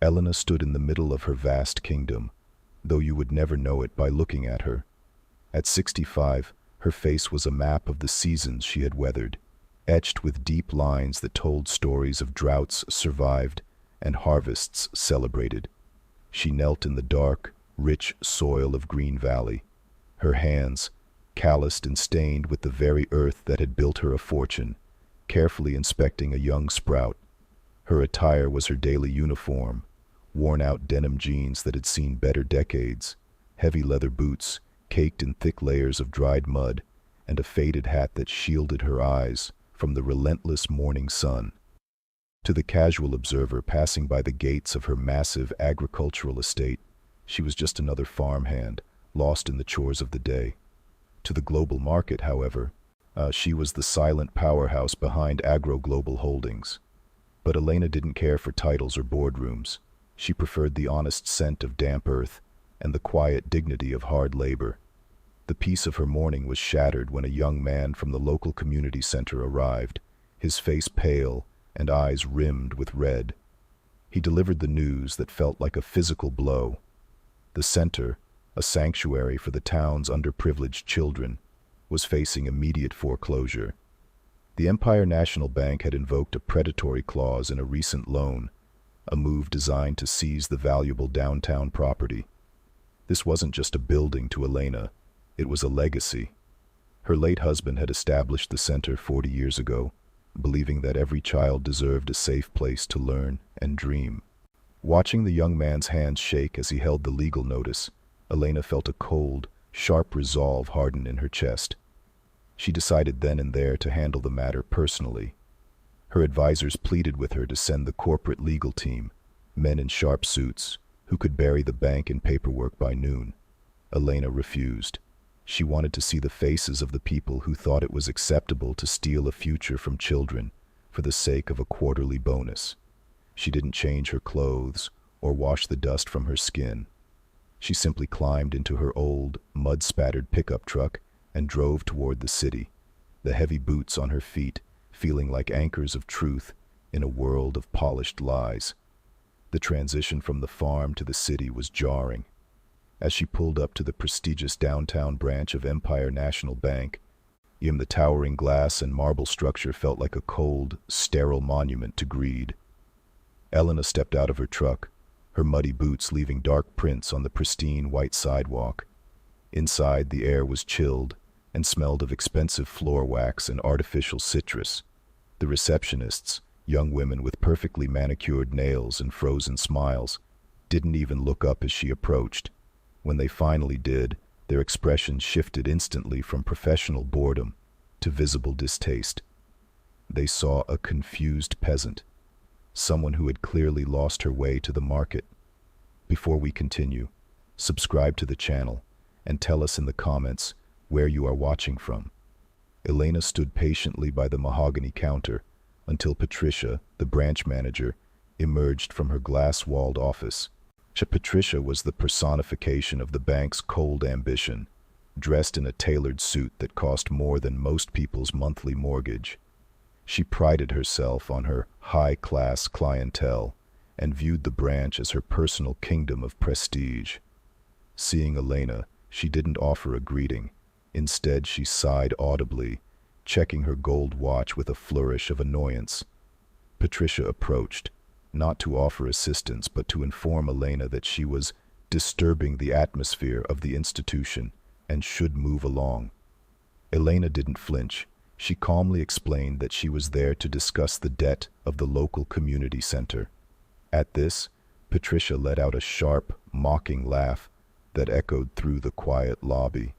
Elena stood in the middle of her vast kingdom, though you would never know it by looking at her. At 65, her face was a map of the seasons she had weathered, etched with deep lines that told stories of droughts survived and harvests celebrated. She knelt in the dark, rich soil of Green Valley, her hands, calloused and stained with the very earth that had built her a fortune, carefully inspecting a young sprout. Her attire was her daily uniform, worn-out denim jeans that had seen better decades, heavy leather boots caked in thick layers of dried mud, and a faded hat that shielded her eyes from the relentless morning sun. To the casual observer passing by the gates of her massive agricultural estate, she was just another farmhand, lost in the chores of the day. To the global market, however, she was the silent powerhouse behind Agro Global Holdings. But Elena didn't care for titles or boardrooms. She preferred the honest scent of damp earth and the quiet dignity of hard labor. The peace of her morning was shattered when a young man from the local community center arrived, his face pale and eyes rimmed with red. He delivered the news that felt like a physical blow. The center, a sanctuary for the town's underprivileged children, was facing immediate foreclosure. The Empire National Bank had invoked a predatory clause in a recent loan, a move designed to seize the valuable downtown property. This wasn't just a building to Elena, it was a legacy. Her late husband had established the center 40 years ago, believing that every child deserved a safe place to learn and dream. Watching the young man's hands shake as he held the legal notice, Elena felt a cold, sharp resolve harden in her chest. She decided then and there to handle the matter personally. Her advisors pleaded with her to send the corporate legal team, men in sharp suits, who could bury the bank in paperwork by noon. Elena refused. She wanted to see the faces of the people who thought it was acceptable to steal a future from children for the sake of a quarterly bonus. She didn't change her clothes or wash the dust from her skin. She simply climbed into her old, mud-spattered pickup truck and drove toward the city, the heavy boots on her feet feeling like anchors of truth in a world of polished lies. The transition from the farm to the city was jarring. As she pulled up to the prestigious downtown branch of Empire National Bank, the towering glass and marble structure felt like a cold, sterile monument to greed. Elena stepped out of her truck, her muddy boots leaving dark prints on the pristine white sidewalk. Inside, the air was chilled and smelled of expensive floor wax and artificial citrus. The receptionists, young women with perfectly manicured nails and frozen smiles, didn't even look up as she approached. When they finally did, their expressions shifted instantly from professional boredom to visible distaste. They saw a confused peasant, someone who had clearly lost her way to the market. Before we continue, subscribe to the channel and tell us in the comments where you are watching from. Elena stood patiently by the mahogany counter until Patricia, the branch manager, emerged from her glass-walled office. Patricia was the personification of the bank's cold ambition, dressed in a tailored suit that cost more than most people's monthly mortgage. She prided herself on her high-class clientele and viewed the branch as her personal kingdom of prestige. Seeing Elena, she didn't offer a greeting. Instead, she sighed audibly, checking her gold watch with a flourish of annoyance. Patricia approached, not to offer assistance but to inform Elena that she was disturbing the atmosphere of the institution and should move along. Elena didn't flinch. She calmly explained that she was there to discuss the debt of the local community center. At this, Patricia let out a sharp, mocking laugh that echoed through the quiet lobby.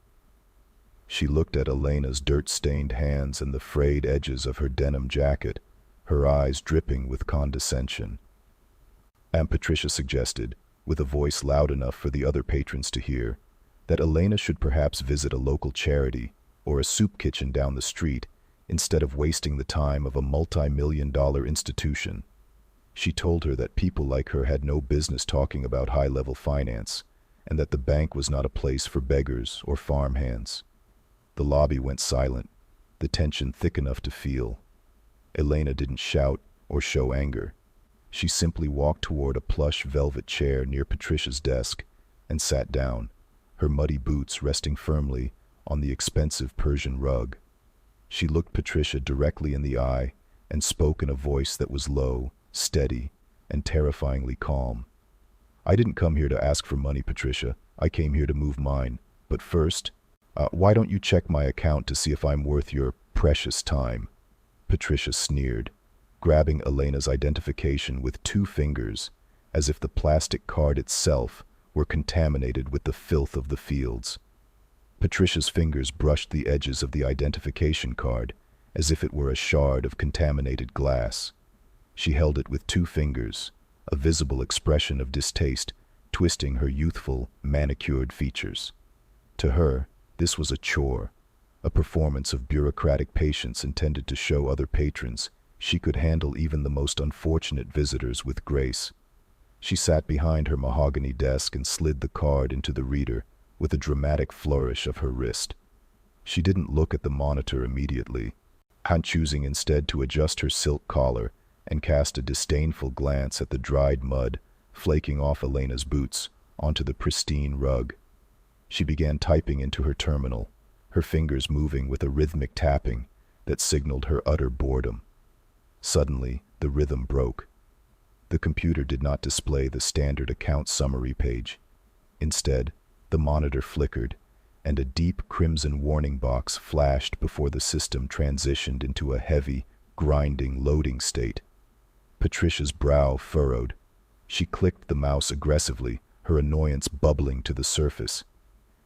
She looked at Elena's dirt-stained hands and the frayed edges of her denim jacket, her eyes dripping with condescension. And Patricia suggested, with a voice loud enough for the other patrons to hear, that Elena should perhaps visit a local charity or a soup kitchen down the street instead of wasting the time of a multi-million-dollar institution. She told her that people like her had no business talking about high-level finance, and that the bank was not a place for beggars or farmhands. The lobby went silent, the tension thick enough to feel. Elena didn't shout or show anger. She simply walked toward a plush velvet chair near Patricia's desk and sat down, her muddy boots resting firmly on the expensive Persian rug. She looked Patricia directly in the eye and spoke in a voice that was low, steady, and terrifyingly calm. "I didn't come here to ask for money, Patricia. I came here to move mine. But first, why don't you check my account to see if I'm worth your precious time?" Patricia sneered, grabbing Elena's identification with 2 fingers, as if the plastic card itself were contaminated with the filth of the fields. Patricia's fingers brushed the edges of the identification card as if it were a shard of contaminated glass. She held it with 2 fingers, a visible expression of distaste twisting her youthful, manicured features. To her, this was a chore, a performance of bureaucratic patience intended to show other patrons she could handle even the most unfortunate visitors with grace. She sat behind her mahogany desk and slid the card into the reader with a dramatic flourish of her wrist. She didn't look at the monitor immediately, choosing instead to adjust her silk collar and cast a disdainful glance at the dried mud flaking off Elena's boots onto the pristine rug. She began typing into her terminal, her fingers moving with a rhythmic tapping that signaled her utter boredom. Suddenly, the rhythm broke. The computer did not display the standard account summary page. Instead, the monitor flickered, and a deep crimson warning box flashed before the system transitioned into a heavy, grinding loading state. Patricia's brow furrowed. She clicked the mouse aggressively, her annoyance bubbling to the surface.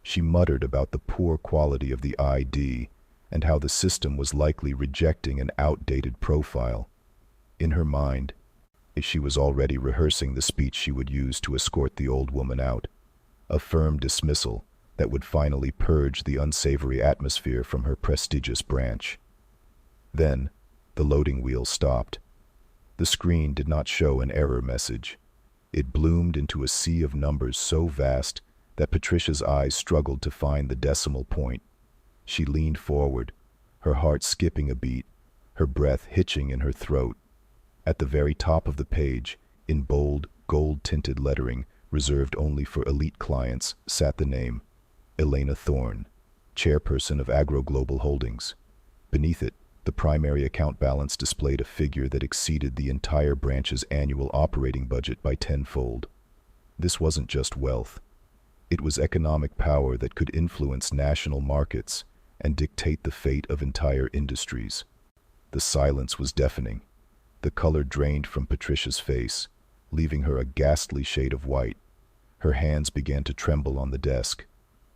She muttered about the poor quality of the ID and how the system was likely rejecting an outdated profile. In her mind, she was already rehearsing the speech she would use to escort the old woman out, a firm dismissal that would finally purge the unsavory atmosphere from her prestigious branch. Then, the loading wheel stopped. The screen did not show an error message. It bloomed into a sea of numbers so vast that Patricia's eyes struggled to find the decimal point. She leaned forward, her heart skipping a beat, her breath hitching in her throat. At the very top of the page, in bold, gold-tinted lettering reserved only for elite clients, sat the name, Elena Thorne, chairperson of AgroGlobal Holdings. Beneath it, the primary account balance displayed a figure that exceeded the entire branch's annual operating budget by tenfold. This wasn't just wealth. It was economic power that could influence national markets and dictate the fate of entire industries. The silence was deafening. The color drained from Patricia's face, leaving her a ghastly shade of white. Her hands began to tremble on the desk.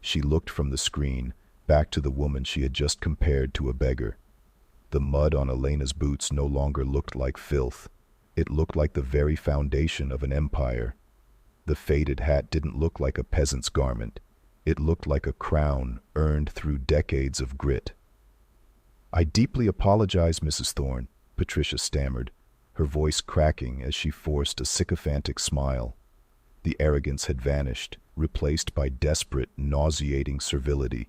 She looked from the screen back to the woman she had just compared to a beggar. The mud on Elena's boots no longer looked like filth. It looked like the very foundation of an empire. The faded hat didn't look like a peasant's garment. It looked like a crown earned through decades of grit. "I deeply apologize, Mrs. Thorne," Patricia stammered, her voice cracking as she forced a sycophantic smile. The arrogance had vanished, replaced by desperate, nauseating servility.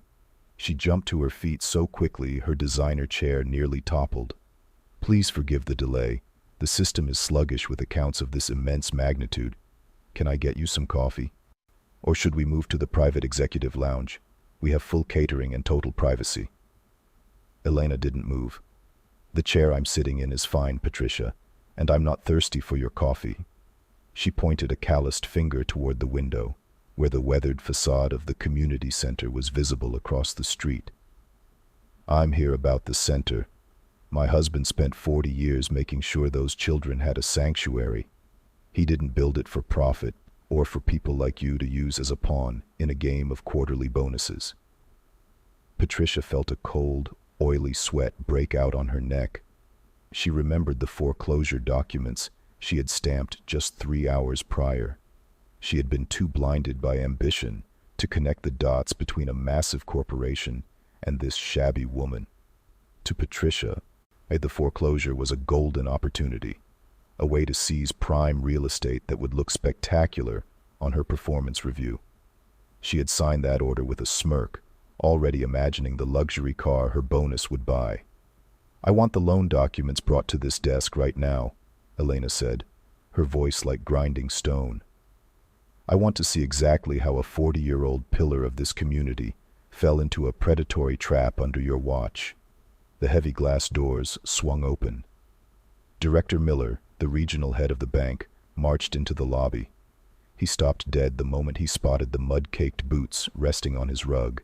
She jumped to her feet so quickly her designer chair nearly toppled. "Please forgive the delay. The system is sluggish with accounts of this immense magnitude. Can I get you some coffee? Or should we move to the private executive lounge? We have full catering and total privacy." Elena didn't move. "The chair I'm sitting in is fine, Patricia, and I'm not thirsty for your coffee." She pointed a calloused finger toward the window, where the weathered facade of the community center was visible across the street. "I'm here about the center. My husband spent 40 years making sure those children had a sanctuary. He didn't build it for profit or for people like you to use as a pawn in a game of quarterly bonuses." Patricia felt a cold, oily sweat break out on her neck. She remembered the foreclosure documents she had stamped just 3 hours prior. She had been too blinded by ambition to connect the dots between a massive corporation and this shabby woman. To Patricia, the foreclosure was a golden opportunity, a way to seize prime real estate that would look spectacular on her performance review. She had signed that order with a smirk, already imagining the luxury car her bonus would buy. "I want the loan documents brought to this desk right now," Elena said. her voice like grinding stone. I want to see exactly how a 40-year-old pillar of this community fell into a predatory trap under your watch. The heavy glass doors swung open. Director Miller, the regional head of the bank, marched into the lobby. He stopped dead the moment he spotted the mud-caked boots resting on his rug.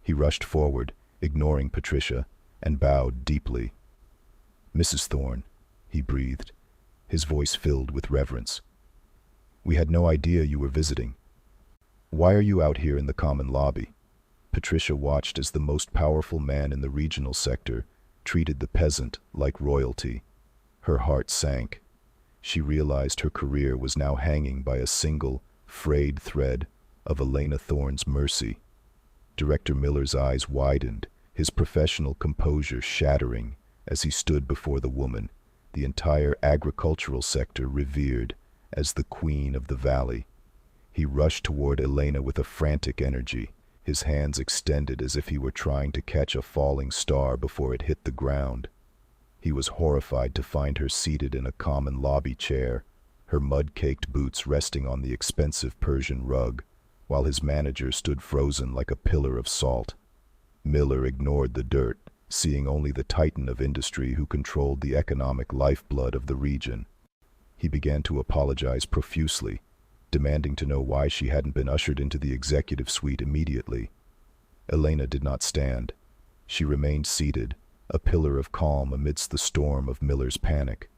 He rushed forward, ignoring Patricia, and bowed deeply. "Mrs. Thorne," he breathed, his voice filled with reverence. "We had no idea you were visiting. Why are you out here in the common lobby?" Patricia watched as the most powerful man in the regional sector treated the peasant like royalty. Her heart sank. She realized her career was now hanging by a single, frayed thread of Elena Thorne's mercy. Director Miller's eyes widened, his professional composure shattering as he stood before the woman the entire agricultural sector revered as the queen of the valley. He rushed toward Elena with a frantic energy, his hands extended as if he were trying to catch a falling star before it hit the ground. He was horrified to find her seated in a common lobby chair, her mud-caked boots resting on the expensive Persian rug, while his manager stood frozen like a pillar of salt. Miller ignored the dirt, seeing only the titan of industry who controlled the economic lifeblood of the region. He began to apologize profusely, demanding to know why she hadn't been ushered into the executive suite immediately. Elena did not stand. She remained seated, a pillar of calm amidst the storm of Miller's panic.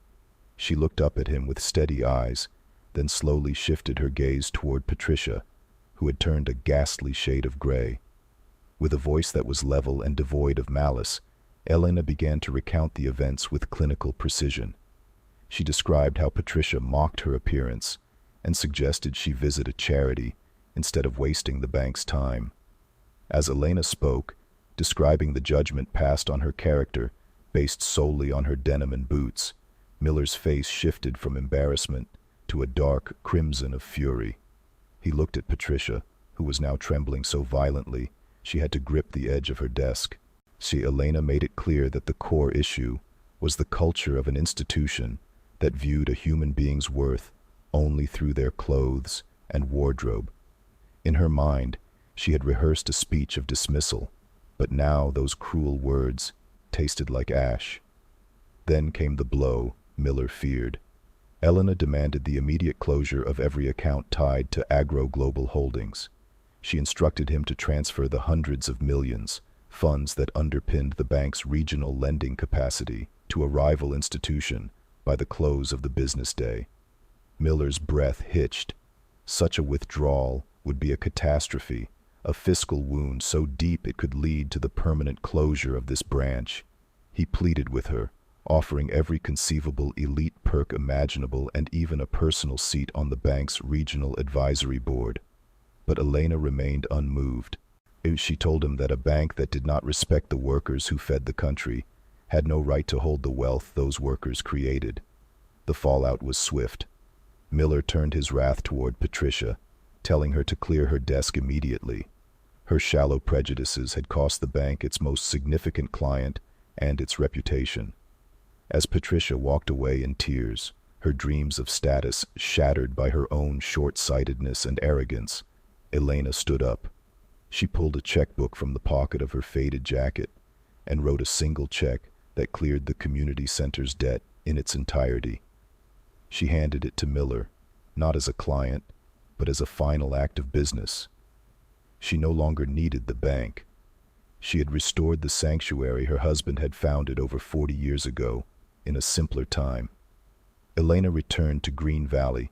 She looked up at him with steady eyes, then slowly shifted her gaze toward Patricia, who had turned a ghastly shade of gray. With a voice that was level and devoid of malice, Elena began to recount the events with clinical precision. She described how Patricia mocked her appearance and suggested she visit a charity instead of wasting the bank's time. As Elena spoke, describing the judgment passed on her character based solely on her denim and boots, Miller's face shifted from embarrassment to a dark crimson of fury. He looked at Patricia, who was now trembling so violently she had to grip the edge of her desk. Elena made it clear that the core issue was the culture of an institution that viewed a human being's worth only through their clothes and wardrobe. In her mind, she had rehearsed a speech of dismissal, but now those cruel words tasted like ash. Then came the blow Miller feared. Elena demanded the immediate closure of every account tied to Agro Global Holdings. She instructed him to transfer the hundreds of millions, funds that underpinned the bank's regional lending capacity, to a rival institution by the close of the business day. Miller's breath hitched. Such a withdrawal would be a catastrophe, a fiscal wound so deep it could lead to the permanent closure of this branch. He pleaded with her, offering every conceivable elite perk imaginable and even a personal seat on the bank's regional advisory board. But Elena remained unmoved. She told him that a bank that did not respect the workers who fed the country had no right to hold the wealth those workers created. The fallout was swift. Miller turned his wrath toward Patricia, telling her to clear her desk immediately. Her shallow prejudices had cost the bank its most significant client and its reputation. As Patricia walked away in tears, her dreams of status shattered by her own short-sightedness and arrogance, Elena stood up. She pulled a checkbook from the pocket of her faded jacket and wrote a single check that cleared the community center's debt in its entirety. She handed it to Miller, not as a client, but as a final act of business. She no longer needed the bank. She had restored the sanctuary her husband had founded over 40 years ago, in a simpler time. Elena returned to Green Valley,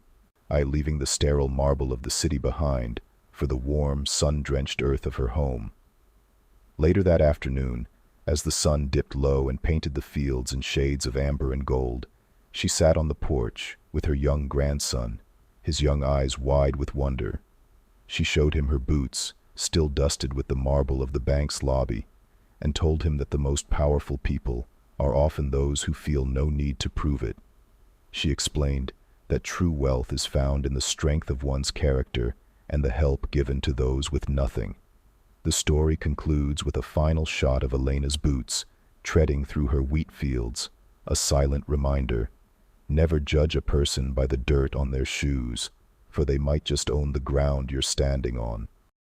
leaving the sterile marble of the city behind for the warm, sun-drenched earth of her home. Later that afternoon, as the sun dipped low and painted the fields in shades of amber and gold, she sat on the porch with her young grandson, his young eyes wide with wonder. She showed him her boots, still dusted with the marble of the bank's lobby, and told him that the most powerful people are often those who feel no need to prove it. She explained that true wealth is found in the strength of one's character and the help given to those with nothing. The story concludes with a final shot of Elena's boots treading through her wheat fields, a silent reminder: Never judge a person by the dirt on their shoes, for they might just own the ground you're standing on.